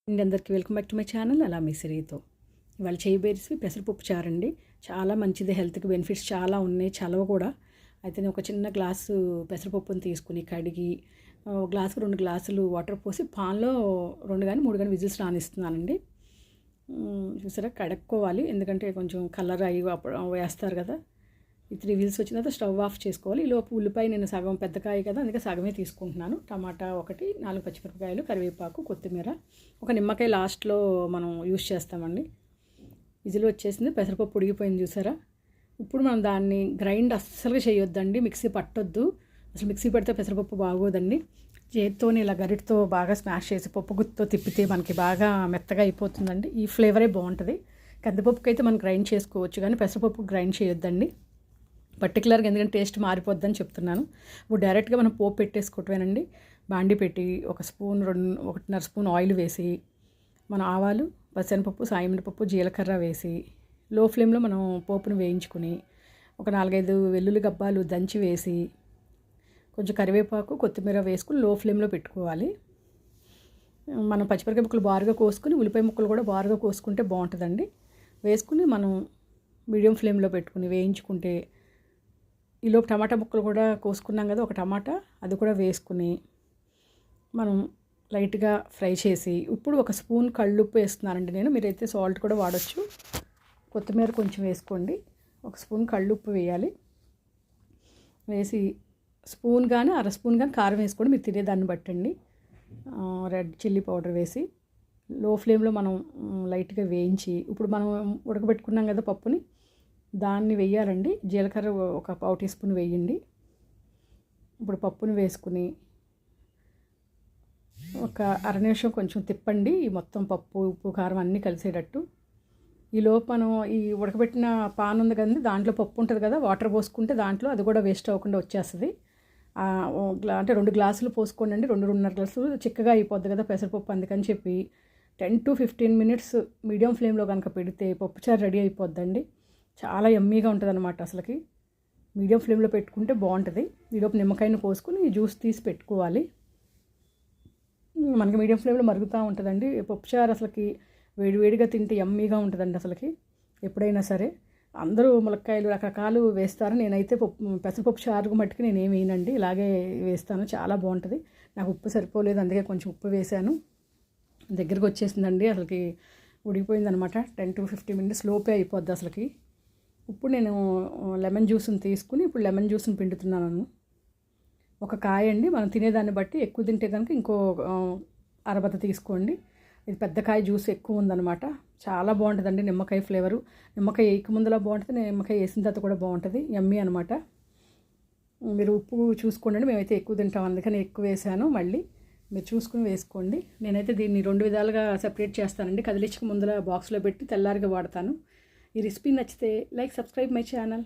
అందరికీ welcome back to my channel అలా మీ సిరితో. ఇవాళ చేయబోయే రెసిపీ పెసరపప్పు చారు అండి. చాలా మంచిది, హెల్త్కి బెనిఫిట్స్ చాలా ఉన్నాయి, చలవ కూడా. అయితే నేను ఒక చిన్న గ్లాసు పెసరపప్పుని తీసుకుని కడిగి గ్లాసుకు 2 గ్లాసులు వాటర్ పోసి పాన్లో 2 కానీ 3 కానీ విజిల్స్ రానిస్తున్నానండి. చూసారా, కడుక్కోవాలి, ఎందుకంటే కొంచెం కలర్ అయ్యి వేస్తారు కదా. ఈ 3 విజిల్స్ వచ్చిన తర్వాత స్టవ్ ఆఫ్ చేసుకోవాలి. ఈలోపు ఉల్లిపాయ నేను సగం పెద్దకాయ కదా, అందుకే సగమే తీసుకుంటున్నాను. టమాటా 1, 4 పచ్చిమిరపకాయలు, కరివేపాకు, కొత్తిమీర, ఒక నిమ్మకాయ లాస్ట్లో మనం యూస్ చేస్తామండి. విజిల్ వచ్చేసింది, పెసరపప్పు ఉడిగిపోయింది చూసారా. ఇప్పుడు మనం దాన్ని గ్రైండ్ అస్సలు చేయొద్దండి, మిక్సీ పట్టొద్దు. అసలు మిక్సీ పెడితే పెసరపప్పు బాగోదండి. చేతితోని ఇలా గరిటతో బాగా స్మాష్ చేసి పప్పు గుత్తితో తిప్పితే మనకి బాగా మెత్తగా అయిపోతుందండి. ఈ ఫ్లేవరే బాగుంటుంది. కందిపప్పుకి అయితే మనం గ్రైండ్ చేసుకోవచ్చు, కానీ పెసరపప్పు గ్రైండ్ చేయొద్దండి పర్టికులర్గా, ఎందుకంటే టేస్ట్ మారిపోద్దని చెప్తున్నాను. ఇప్పుడు డైరెక్ట్గా మనం పోపు పెట్టేసుకోవటమేనండి. బాండి పెట్టి 1.5 స్పూన్ ఆయిల్ వేసి, మన ఆవాలు, పచ్చనిపప్పు, సాయమినపప్పు, జీలకర్ర వేసి లో ఫ్లేమ్లో మనం పోపును వేయించుకుని, ఒక 4-5 వెల్లుల్లి గబ్బాలు దంచి వేసి, కొంచెం కరివేపాకు, కొత్తిమీర వేసుకుని లో ఫ్లేమ్లో పెట్టుకోవాలి. మనం పచ్చిమిరపకాయ ముక్కలు బారుగా కోసుకుని, ఉల్లిపాయ ముక్కలు కూడా బారుగా కోసుకుంటే బాగుంటుందండి. వేసుకుని మనం మీడియం ఫ్లేమ్లో పెట్టుకుని వేయించుకుంటే, ఈలోపు టమాటా ముక్కలు కూడా కోసుకున్నాం కదా, ఒక టమాటా అది కూడా వేసుకుని మనం లైట్గా ఫ్రై చేసి, ఇప్పుడు 1 స్పూన్ కళ్ళుప్పు వేస్తున్నానండి నేను. మీరైతే సాల్ట్ కూడా వాడచ్చు. కొత్తిమీర కొంచెం వేసుకోండి. 1 స్పూన్ కళ్ళుప్పు వేయాలి. వేసి స్పూన్ కానీ 1/2 స్పూన్ కానీ కారం వేసుకోండి, మీరు తినేదాన్ని బట్టండి. రెడ్ చిల్లీ పౌడర్ వేసి లో ఫ్లేమ్లో మనం లైట్గా వేయించి, ఇప్పుడు మనం ఉడకబెట్టుకున్నాం కదా పప్పుని, దాన్ని వేయాలండి. జీలకర్ర 1 పావు టీ స్పూన్ వేయండి. ఇప్పుడు పప్పుని వేసుకుని ఒక అర నిమిషం కొంచెం తిప్పండి, ఈ మొత్తం పప్పు, ఉప్పు, కారం అన్నీ కలిసేటట్టు. ఈలోపు మనం ఈ ఉడకబెట్టిన పాన్ ఉంది కదండి, దాంట్లో పప్పు ఉంటుంది కదా, వాటర్ పోసుకుంటే దాంట్లో అది కూడా వేస్ట్ అవ్వకుండా వచ్చేస్తుంది. అంటే 2 గ్లాసులు పోసుకోండి, 2-2.5 గ్లాసులు చిక్కగా అయిపోద్ది కదా పెసరపప్పు. అందుకని చెప్పి 10 to 15 మినిట్స్ మీడియం ఫ్లేమ్లో కనుక పెడితే పప్పుచారు రెడీ అయిపోద్దండి. చాలా యమ్మీగా ఉంటుంది అన్నమాట. అసలుకి మీడియం ఫ్లేమ్లో పెట్టుకుంటే బాగుంటుంది. ఈలోపు నిమ్మకాయను కోసుకుని జ్యూస్ తీసి పెట్టుకోవాలి. మనకి మీడియం ఫ్లేమ్లో మరుగుతూ ఉంటుందండి పప్పుచారు. అసలుకి వేడివేడిగా తింటే యమ్మీగా ఉంటుందండి అసలుకి. ఎప్పుడైనా సరే అందరూ ములక్కాయలు రకరకాలు వేస్తారు, నేనైతే పెసరపప్పు చారు మట్టుకు నేను ఏమి వేయనండి, ఇలాగే వేస్తాను. చాలా బాగుంటుంది. నాకు ఉప్పు సరిపోలేదు, అందుకే కొంచెం ఉప్పు వేసాను. దగ్గరికి వచ్చేసిందండి, అసలుకి ఉడికిపోయింది అనమాట. 10 to 15 మినిట్స్ లోపే అయిపోద్ది అసలుకి. ఇప్పుడు నేను లెమన్ జ్యూస్ని తీసుకుని ఇప్పుడు లెమన్ జ్యూస్ని పిండుతున్నాను. 1 కాయ అండి, మనం తినేదాన్ని బట్టి ఎక్కువ తింటే కనుక ఇంకో అరబత్త తీసుకోండి. ఇది పెద్ద కాయ, జ్యూస్ ఎక్కువ ఉందన్నమాట. చాలా బాగుంటుందండి నిమ్మకాయ ఫ్లేవరు. నిమ్మకాయ వేయక ముందులా బాగుంటుంది, నిమ్మకాయ వేసిన తర్వాత కూడా బాగుంటుంది, యమ్మీ అనమాట. మీరు ఉప్పు చూసుకోండి, మేమైతే ఎక్కువ తింటాం అందుకని ఎక్కువ వేసాను. మళ్ళీ మీరు చూసుకుని వేసుకోండి. నేనైతే దీన్ని 2 విధాలుగా సెపరేట్ చేస్తానండి. కదిలించక ముందులా బాక్స్లో పెట్టి తెల్లారిగా వాడతాను. ఈ రెసిపీ నచ్చితే లైక్, సబ్స్క్రైబ్ మై ఛానల్.